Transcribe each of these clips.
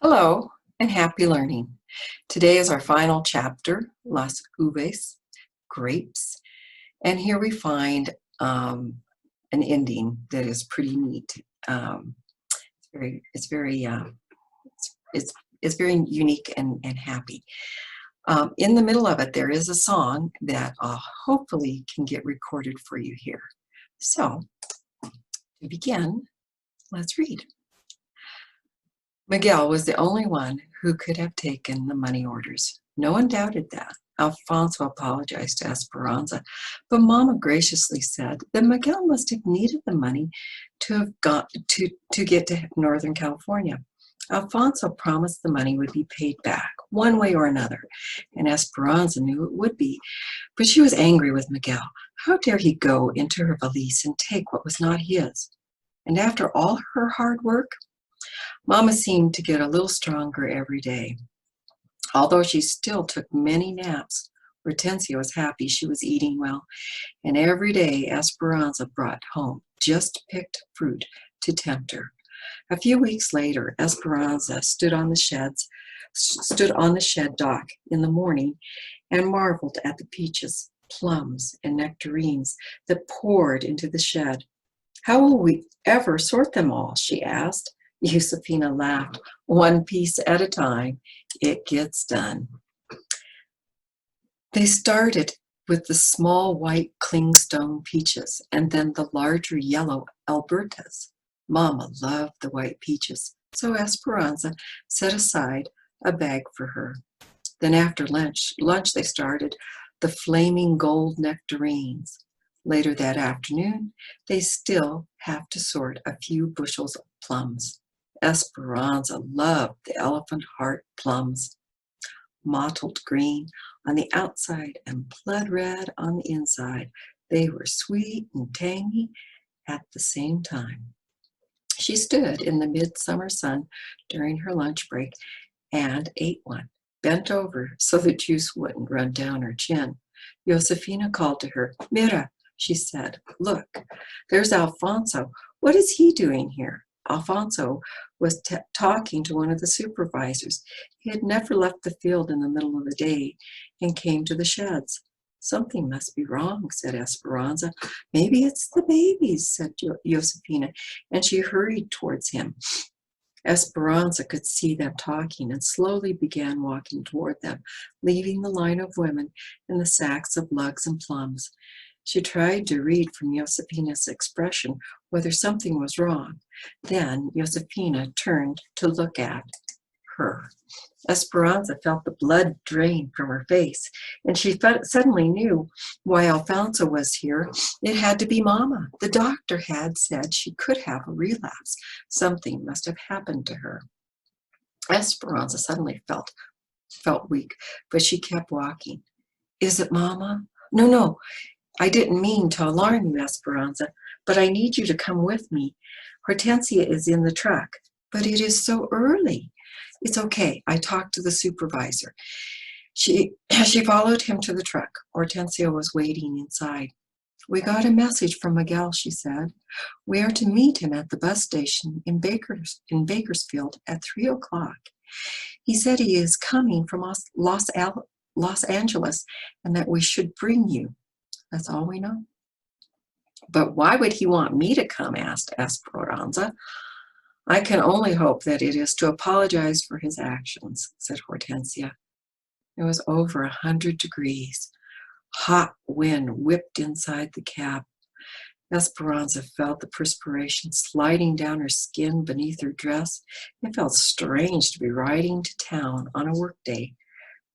Hello and happy learning. Today is our final chapter, Las Uvas, grapes. And here we find an ending that is pretty neat. It's very unique and happy. In the middle of it, there is a song that hopefully can get recorded for you here. So to begin, let's read. Miguel was the only one who could have taken the money orders. No one doubted that. Alfonso apologized to Esperanza, but Mama graciously said that Miguel must have needed the money to get to Northern California. Alfonso promised the money would be paid back, one way or another, and Esperanza knew it would be, but she was angry with Miguel. How dare he go into her valise and take what was not his? And after all her hard work? Mama seemed to get a little stronger every day. Although she still took many naps, Hortensia was happy she was eating well, and every day Esperanza brought home just picked fruit to tempt her. A few weeks later, Esperanza stood on the shed dock in the morning and marveled at the peaches, plums, and nectarines that poured into the shed. How will we ever sort them all? She asked. Josefina laughed. One piece at a time, it gets done. They started with the small white clingstone peaches and then the larger yellow Albertas. Mama loved the white peaches, so Esperanza set aside a bag for her. Then after lunch they started the flaming gold nectarines. Later that afternoon, they still have to sort a few bushels of plums. Esperanza loved the elephant heart plums, mottled green on the outside and blood red on the inside. They were sweet and tangy at the same time. She stood in the midsummer sun during her lunch break and ate one, bent over so the juice wouldn't run down her chin. Josefina called to her. Mira, she said, look, there's Alfonso. What is he doing here? Alfonso was talking to one of the supervisors. He had never left the field in the middle of the day and came to the sheds. Something must be wrong, said Esperanza. Maybe it's the babies, said Josefina, and she hurried towards him. Esperanza could see them talking and slowly began walking toward them, leaving the line of women and the sacks of lugs and plums. She tried to read from Josefina's expression whether something was wrong. Then Josefina turned to look at her. Esperanza felt the blood drain from her face, and she suddenly knew why Alfonso was here. It had to be Mama. The doctor had said she could have a relapse. Something must have happened to her. Esperanza suddenly felt weak, but she kept walking. Is it Mama? No. I didn't mean to alarm you, Esperanza, but I need you to come with me. Hortensia is in the truck, but it is so early. It's okay. I talked to the supervisor. She followed him to the truck. Hortensia was waiting inside. We got a message from Miguel, she said. We are to meet him at the bus station in Bakersfield at 3:00. He said he is coming from Los Angeles and that we should bring you. That's all we know. But why would he want me to come? Asked Esperanza. I can only hope that it is to apologize for his actions, said Hortensia. It was over 100 degrees. Hot wind whipped inside the cab. Esperanza felt the perspiration sliding down her skin beneath her dress. It felt strange to be riding to town on a workday,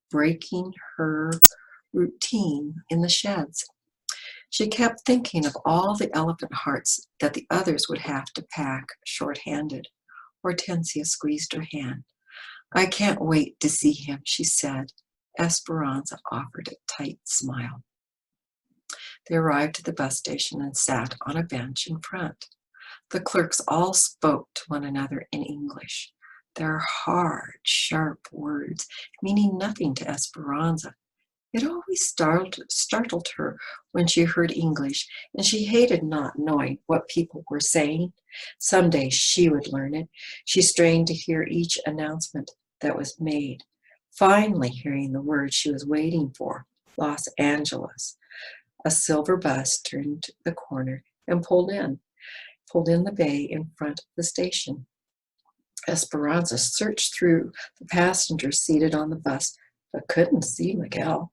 breaking her routine in the sheds. She kept thinking of all the elephant hearts that the others would have to pack short-handed. Hortensia squeezed her hand. I can't wait to see him, she said. Esperanza offered a tight smile. They arrived at the bus station and sat on a bench in front. The clerks all spoke to one another in English. Their hard, sharp words, meaning nothing to Esperanza. It always startled her when she heard English, and she hated not knowing what people were saying. Someday she would learn it. She strained to hear each announcement that was made, finally hearing the word she was waiting for, Los Angeles. A silver bus turned the corner and pulled in the bay in front of the station. Esperanza searched through the passengers seated on the bus, but couldn't see Miguel.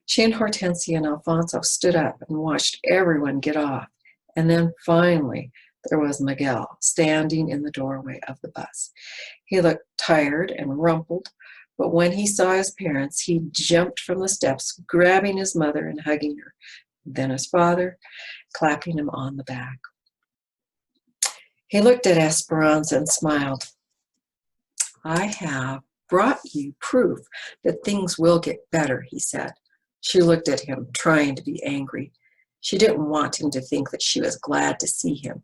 She and Hortensia and Alfonso stood up and watched everyone get off. And then finally, there was Miguel standing in the doorway of the bus. He looked tired and rumpled, but when he saw his parents, he jumped from the steps, grabbing his mother and hugging her, then his father, clapping him on the back. He looked at Esperanza and smiled. I have brought you proof that things will get better, he said. She looked at him, trying to be angry. She didn't want him to think that she was glad to see him.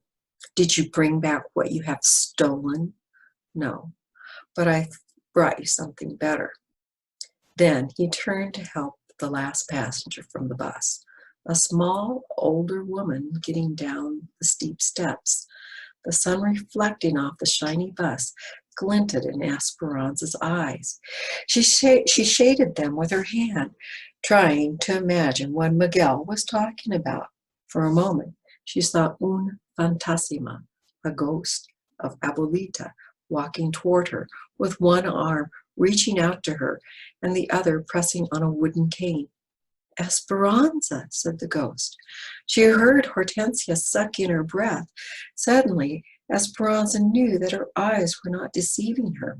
Did you bring back what you have stolen? No, but I brought you something better. Then he turned to help the last passenger from the bus, a small, older woman getting down the steep steps. The sun reflecting off the shiny bus glinted in Esperanza's eyes. She shaded them with her hand, trying to imagine what Miguel was talking about. For a moment, she saw un fantasma, a ghost of Abuelita, walking toward her, with one arm reaching out to her and the other pressing on a wooden cane. Esperanza, said the ghost. She heard Hortensia suck in her breath. Suddenly, Esperanza knew that her eyes were not deceiving her.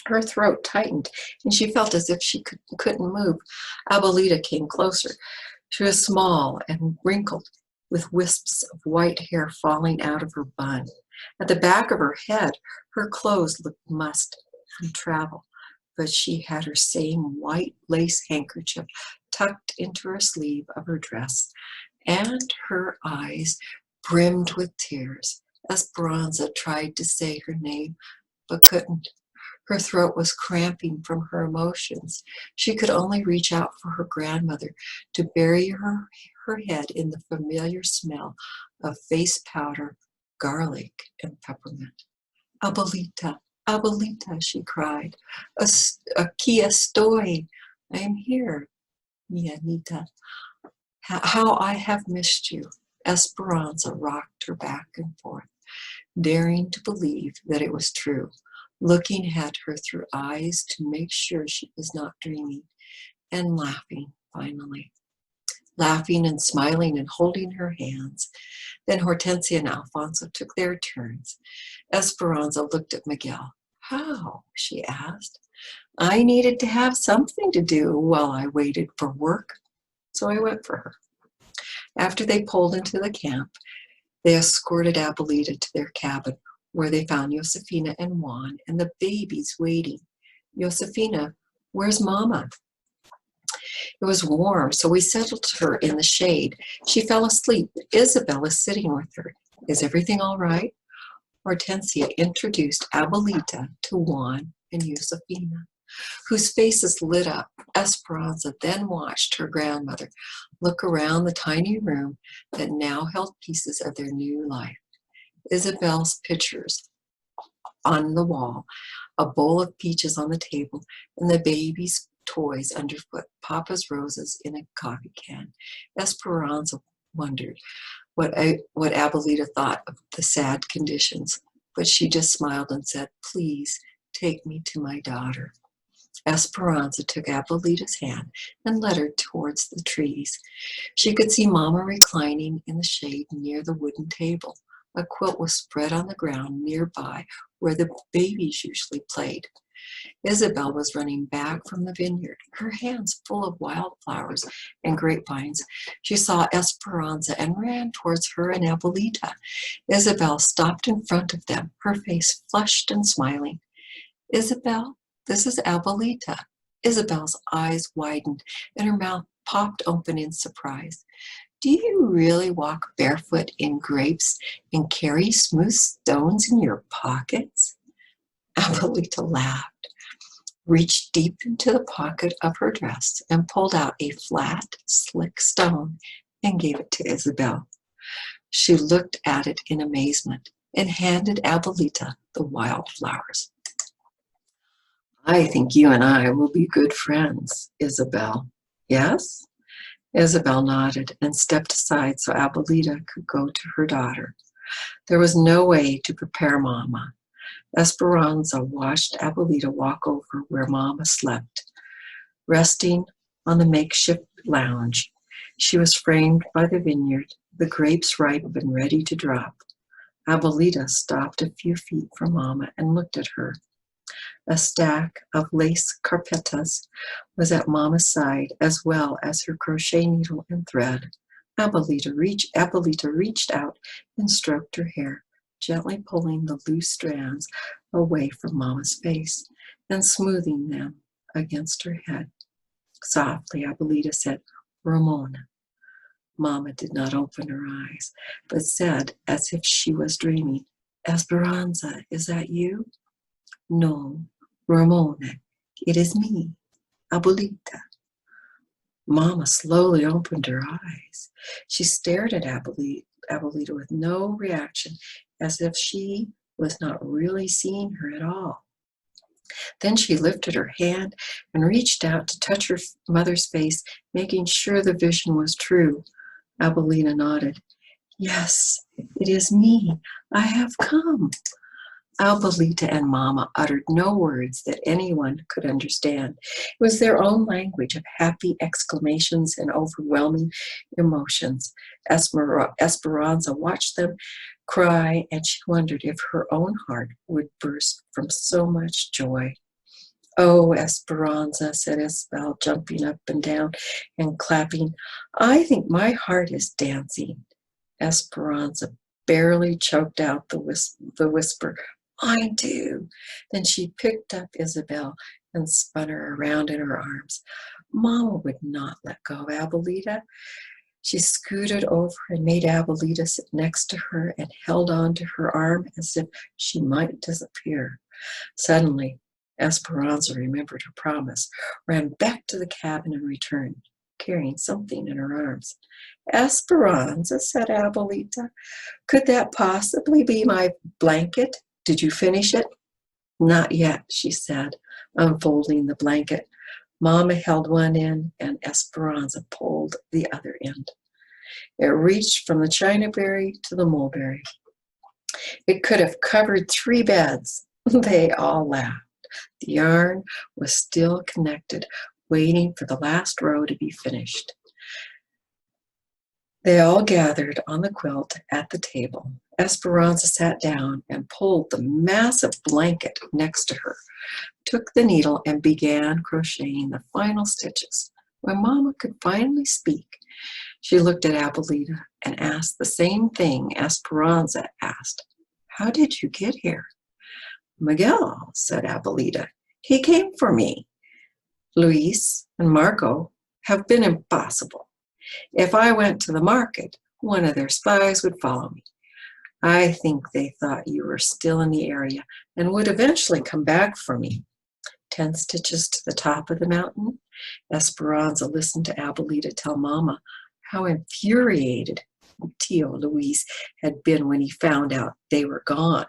Her throat tightened, and she felt as if she couldn't move. Abuelita came closer. She was small and wrinkled, with wisps of white hair falling out of her bun. At the back of her head, her clothes looked mussed from travel, but she had her same white lace handkerchief tucked into her sleeve of her dress, and her eyes brimmed with tears. Esperanza tried to say her name, but couldn't. Her throat was cramping from her emotions. She could only reach out for her grandmother to bury her head in the familiar smell of face powder, garlic, and peppermint. Abuelita, Abuelita, she cried. Aquí estoy. I am here, mi Anita. How I have missed you. Esperanza rocked her back and forth, daring to believe that it was true, looking at her through eyes to make sure she was not dreaming, and laughing finally. Laughing and smiling and holding her hands. Then Hortensia and Alfonso took their turns. Esperanza looked at Miguel. How? She asked. I needed to have something to do while I waited for work, so I went for her. After they pulled into the camp, they escorted Abuelita to their cabin, where they found Josefina and Juan and the babies waiting. Josefina, where's Mama? It was warm, so we settled her in the shade. She fell asleep. Isabel is sitting with her. Is everything all right? Hortensia introduced Abuelita to Juan and Josefina, whose faces lit up. Esperanza then watched her grandmother look around the tiny room that now held pieces of their new life. Isabel's pictures on the wall, a bowl of peaches on the table, and the baby's toys underfoot, Papa's roses in a coffee can. Esperanza wondered what Abuelita thought of the sad conditions, but she just smiled and said, please take me to my daughter. Esperanza took Abuelita's hand and led her towards the trees. She could see Mama reclining in the shade near the wooden table. A quilt was spread on the ground nearby where the babies usually played. Isabel was running back from the vineyard, her hands full of wildflowers and grapevines. She saw Esperanza and ran towards her and Abuelita. Isabel stopped in front of them, her face flushed and smiling. Isabel, this is Abuelita. Isabel's eyes widened and her mouth popped open in surprise. Do you really walk barefoot in grapes and carry smooth stones in your pockets? Abuelita laughed, reached deep into the pocket of her dress and pulled out a flat, slick stone and gave it to Isabel. She looked at it in amazement and handed Abuelita the wildflowers. I think you and I will be good friends, Isabel. Yes? Isabel nodded and stepped aside so Abuelita could go to her daughter. There was no way to prepare Mama. Esperanza watched Abuelita walk over where Mama slept, resting on the makeshift lounge. She was framed by the vineyard, the grapes ripe and ready to drop. Abuelita stopped a few feet from Mama and looked at her. A stack of lace carpetas was at Mama's side, as well as her crochet needle and thread. Abuelita reached out and stroked her hair, gently pulling the loose strands away from Mama's face and smoothing them against her head. Softly, Abuelita said, "Ramona." Mama did not open her eyes, but said, as if she was dreaming, "Esperanza, is that you?" "No, Ramona, it is me, Abuelita." Mama slowly opened her eyes. She stared at Abuelita with no reaction, as if she was not really seeing her at all. Then she lifted her hand and reached out to touch her mother's face, making sure the vision was true. Abuelita nodded. "Yes, it is me. I have come." Abuelita and Mama uttered no words that anyone could understand. It was their own language of happy exclamations and overwhelming emotions. Esperanza watched them cry, and she wondered if her own heart would burst from so much joy. "Oh, Esperanza," said Isabel, jumping up and down and clapping. "I think my heart is dancing." Esperanza barely choked out the whisper, "Mine too." Then she picked up Isabel and spun her around in her arms. Mama would not let go of Abuelita. She scooted over and made Abuelita sit next to her and held on to her arm as if she might disappear. Suddenly, Esperanza remembered her promise, ran back to the cabin and returned, carrying something in her arms. "Esperanza," said Abuelita, "could that possibly be my blanket? Did you finish it?" "Not yet," she said, unfolding the blanket. Mama held one end and Esperanza pulled the other end. It reached from the chinaberry to the mulberry. It could have covered 3 beds. They all laughed. The yarn was still connected, waiting for the last row to be finished. They all gathered on the quilt at the table. Esperanza sat down and pulled the massive blanket next to her, took the needle and began crocheting the final stitches. When Mama could finally speak, she looked at Abuelita and asked the same thing Esperanza asked. "How did you get here?" "Miguel," said Abuelita. "He came for me. Luis and Marco have been impossible. If I went to the market, one of their spies would follow me. I think they thought you were still in the area and would eventually come back for me." 10 stitches to the top of the mountain. Esperanza listened to Abuelita tell Mama how infuriated Tio Luis had been when he found out they were gone.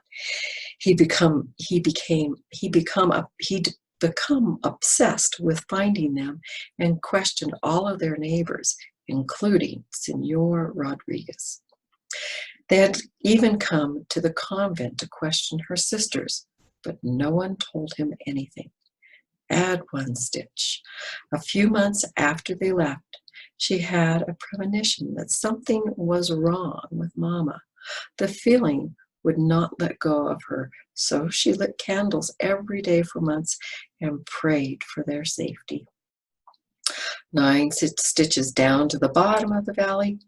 He'd become obsessed with finding them and questioned all of their neighbors, including Senor Rodriguez. They had even come to the convent to question her sisters, but no one told him anything. Add 1 stitch. A few months after they left, she had a premonition that something was wrong with Mama. The feeling would not let go of her, so she lit candles every day for months and prayed for their safety. 9 stitches down to the bottom of the valley.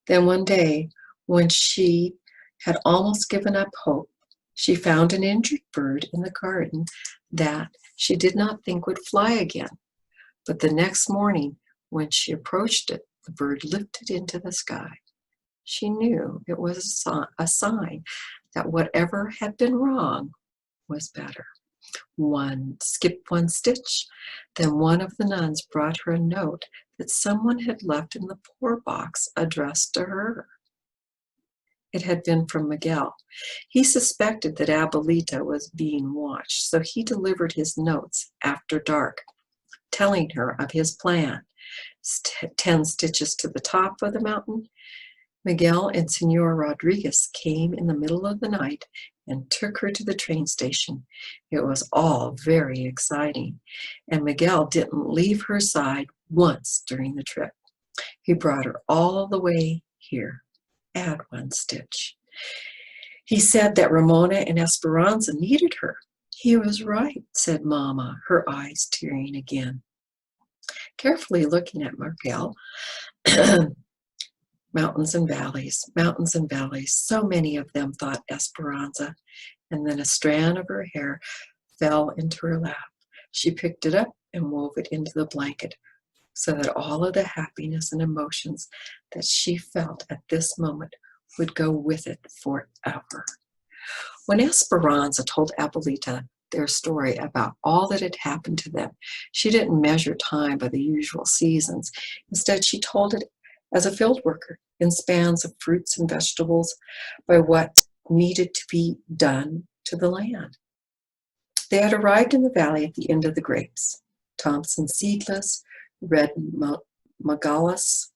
Then one day, when she had almost given up hope, she found an injured bird in the garden that she did not think would fly again. But the next morning, when she approached it, the bird lifted into the sky. She knew it was a sign that whatever had been wrong was better. Skipped 1 stitch. Then one of the nuns brought her a note that someone had left in the poor box addressed to her. It had been from Miguel. He suspected that Abuelita was being watched, so he delivered his notes after dark, telling her of his plan. 10 stitches to the top of the mountain. Miguel and Senor Rodriguez came in the middle of the night and took her to the train station. It was all very exciting, and Miguel didn't leave her side once during the trip. He brought her all the way here. Add 1 stitch. He said that Ramona and Esperanza needed her. He was right, said Mama, her eyes tearing again. Carefully looking at Miguel, mountains and valleys, so many of them, thought Esperanza, and then a strand of her hair fell into her lap. She picked it up and wove it into the blanket, so that all of the happiness and emotions that she felt at this moment would go with it forever. When Esperanza told Abuelita their story about all that had happened to them, she didn't measure time by the usual seasons. Instead, she told it as a field worker in spans of fruits and vegetables, by what needed to be done to the land. They had arrived in the valley at the end of the grapes. Thompson seedless, red Magallas,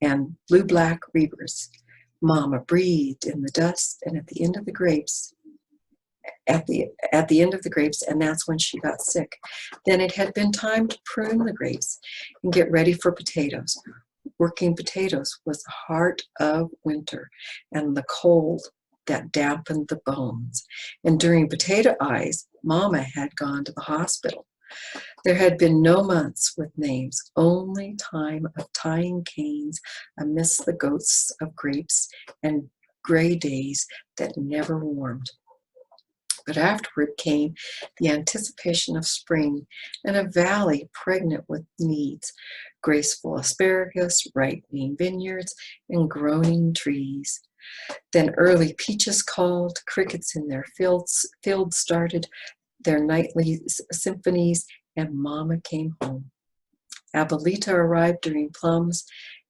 and blue-black reavers. Mama breathed in the dust, and at the end of the grapes, and that's when she got sick. Then it had been time to prune the grapes and get ready for potatoes. Working potatoes was the heart of winter and the cold that dampened the bones. And during potato eyes, Mama had gone to the hospital. There had been no months with names, only time of tying canes amidst the ghosts of grapes and gray days that never warmed. But afterward came the anticipation of spring and a valley pregnant with needs, graceful asparagus, ripening vineyards, and groaning trees. Then early peaches called, crickets in their fields started their nightly symphonies, and Mama came home. Abuelita arrived during plums,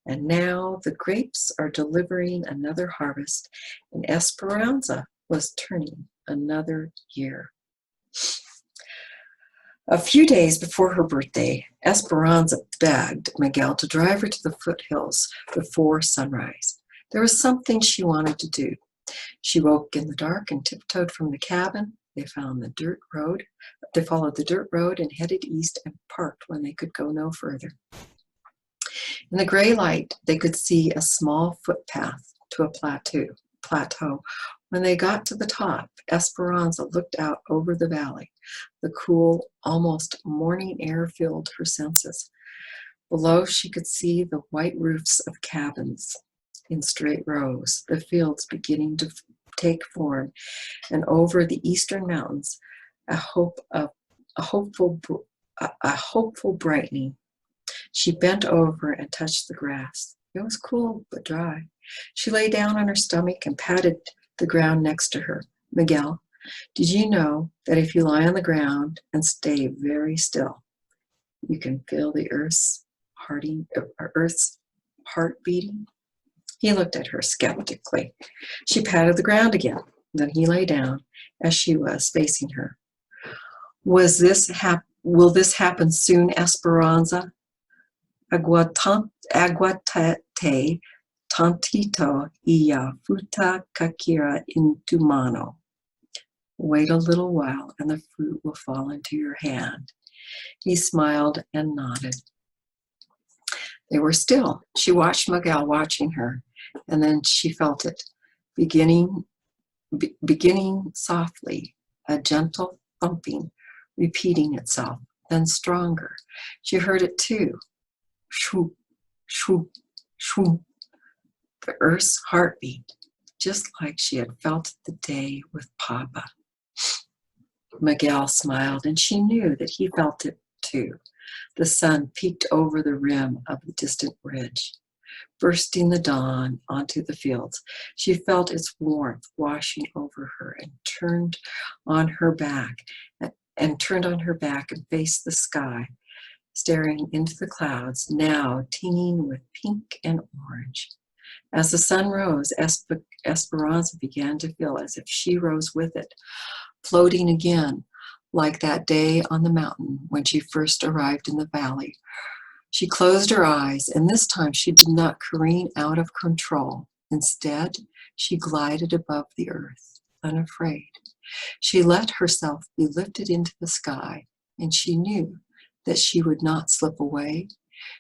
and now the grapes are delivering another harvest, and Esperanza was turning another year. A few days before her birthday, Esperanza begged Miguel to drive her to the foothills before sunrise. There was something she wanted to do. She woke in the dark and tiptoed from the cabin. They followed the dirt road and headed east and parked when they could go no further. In the gray light, they could see a small footpath to a plateau. When they got to the top, Esperanza looked out over the valley. The cool, almost morning air filled her senses. Below, she could see the white roofs of cabins in straight rows, the fields beginning to take form, and over the eastern mountains, a hopeful brightening. She bent over and touched the grass. It was cool but dry. She lay down on her stomach and patted the ground next to her. Miguel, did you know that if you lie on the ground and stay very still, you can feel the earth's heart beating? He looked at her skeptically. She patted the ground again. Then he lay down as she was, facing her. Will this happen soon, Esperanza? Aguantate tantito y fruta caerá en tu mano. Wait a little while and the fruit will fall into your hand. He smiled and nodded. They were still. She watched Miguel watching her, and then she felt it, beginning softly, a gentle thumping, repeating itself, then stronger. She heard it too. Shwoop, shwoop, shwoop. The earth's heartbeat, just like she had felt it the day with Papa. Miguel smiled, and she knew that he felt it too. The sun peeked over the rim of the distant ridge, bursting the dawn onto the fields. She felt its warmth washing over her and turned on her back and faced the sky, staring into the clouds, now teeming with pink and orange. As the sun rose, Esperanza began to feel as if she rose with it, floating again, like that day on the mountain when she first arrived in the valley. She closed her eyes, and this time she did not careen out of control. Instead, she glided above the earth, unafraid. She let herself be lifted into the sky, and she knew that she would not slip away.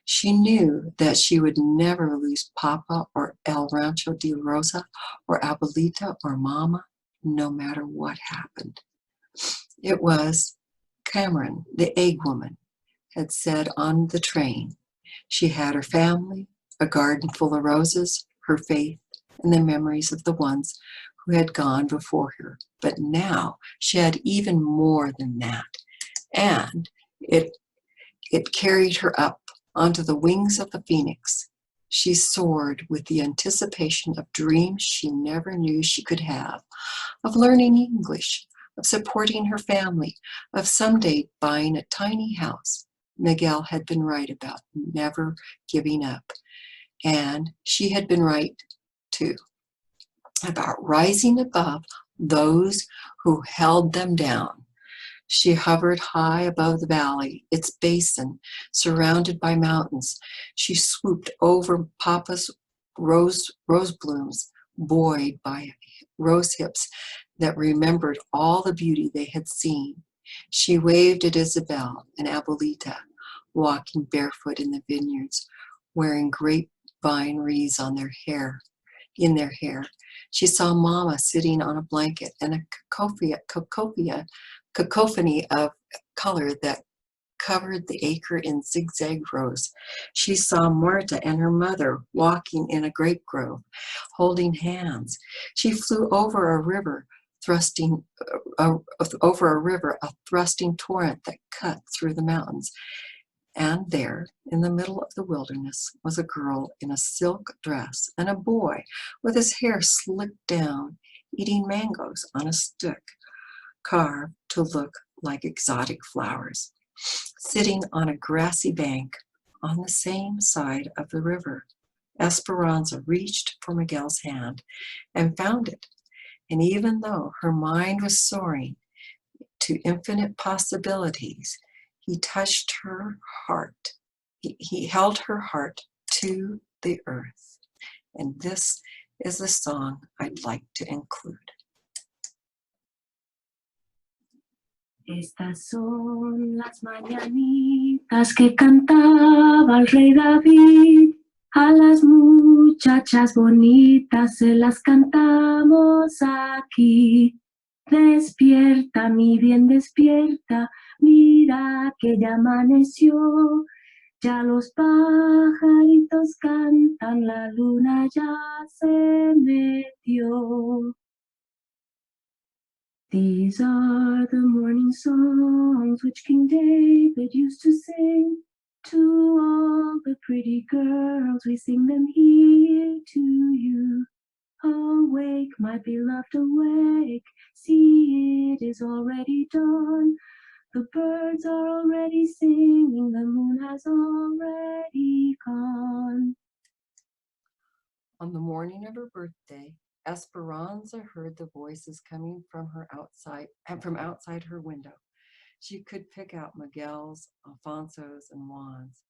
She knew that she would never lose Papa or El Rancho de Rosa or Abuelita or Mama, no matter what happened. It was Cameron, the egg woman, had said on the train. She had her family, a garden full of roses, her faith, and the memories of the ones who had gone before her. But now she had even more than that. And it carried her up onto the wings of the phoenix. She soared with the anticipation of dreams she never knew she could have, of learning English, of supporting her family, of someday buying a tiny house. Miguel had been right about never giving up. And she had been right, too, about rising above those who held them down. She hovered high above the valley, its basin surrounded by mountains. She swooped over Papa's rose blooms, buoyed by rose hips that remembered all the beauty they had seen. She waved at Isabel and Abuelita, walking barefoot in the vineyards, wearing grapevine wreaths on their hair. In their hair, she saw Mama sitting on a blanket and a cacophony of color that covered the acre in zigzag rows. She saw Marta and her mother walking in a grape grove, holding hands. She flew over a river, a thrusting torrent that cut through the mountains. And there, in the middle of the wilderness, was a girl in a silk dress and a boy with his hair slicked down, eating mangoes on a stick, carved to look like exotic flowers, sitting on a grassy bank on the same side of the river. Esperanza reached for Miguel's hand and found it. And even though her mind was soaring to infinite possibilities, he touched her heart. He held her heart to the earth. And this is the song I'd like to include. Estas son las mañanitas que cantaba el rey David. A las muchachas bonitas se las cantamos aquí. Despierta, mi bien, despierta, mira que ya amaneció. Ya los pajaritos cantan, la luna ya se metió. These are the morning songs which King David used to sing to all the pretty girls. We sing them here to you. Awake, my beloved, awake. See, it is already dawn. The birds are already singing. The moon has already gone. On the morning of her birthday, Esperanza heard the voices coming from outside her window. She could pick out Miguel's, Alfonso's, and Juan's.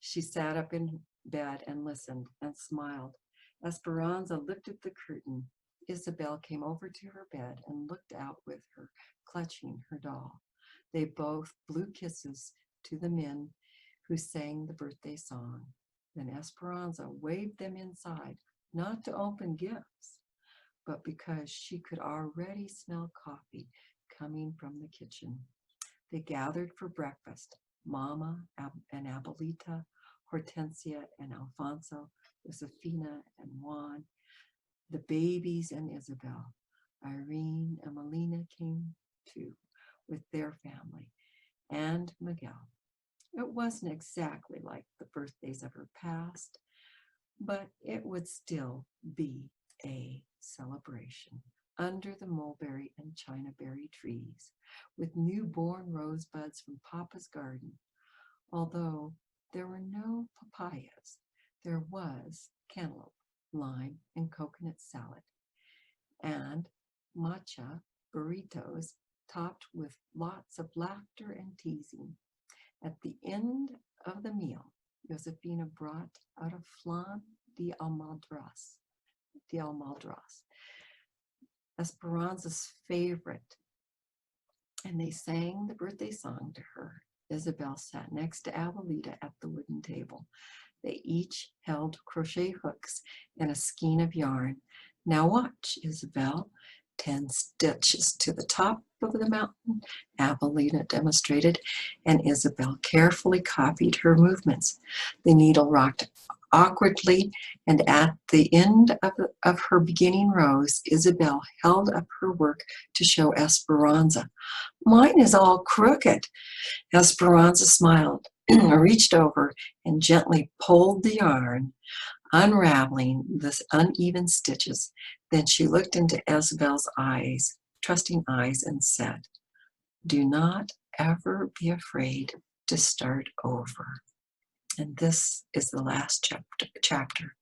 She sat up in bed and listened and smiled. Esperanza lifted the curtain. Isabel came over to her bed and looked out with her, clutching her doll. They both blew kisses to the men who sang the birthday song. Then Esperanza waved them inside, not to open gifts, but because she could already smell coffee coming from the kitchen. They gathered for breakfast, Mama and Abuelita, Hortensia and Alfonso, Josefina and Juan, the babies and Isabel. Irene and Melina came too with their family, and Miguel. It wasn't exactly like the birthdays of her past, but it would still be a celebration under the mulberry and chinaberry trees, with newborn rosebuds from Papa's garden. Although there were no papayas, there was cantaloupe, lime, and coconut salad, and matcha burritos topped with lots of laughter and teasing. At the end of the meal, Josefina brought out a flan de almendras, Esperanza's favorite, and they sang the birthday song to her. Isabel sat next to Abuelita at the wooden table. They each held crochet hooks and a skein of yarn. Now watch, Isabel. 10 stitches to the top of the mountain, Abuelita demonstrated, and Isabel carefully copied her movements. The needle rocked awkwardly, and at the end of her beginning rows, Isabel held up her work to show Esperanza. Mine is all crooked. Esperanza smiled, reached over, and gently pulled the yarn, unraveling the uneven stitches. Then she looked into Isabel's eyes, trusting eyes, and said, "Do not ever be afraid to start over." And this is the last chapter.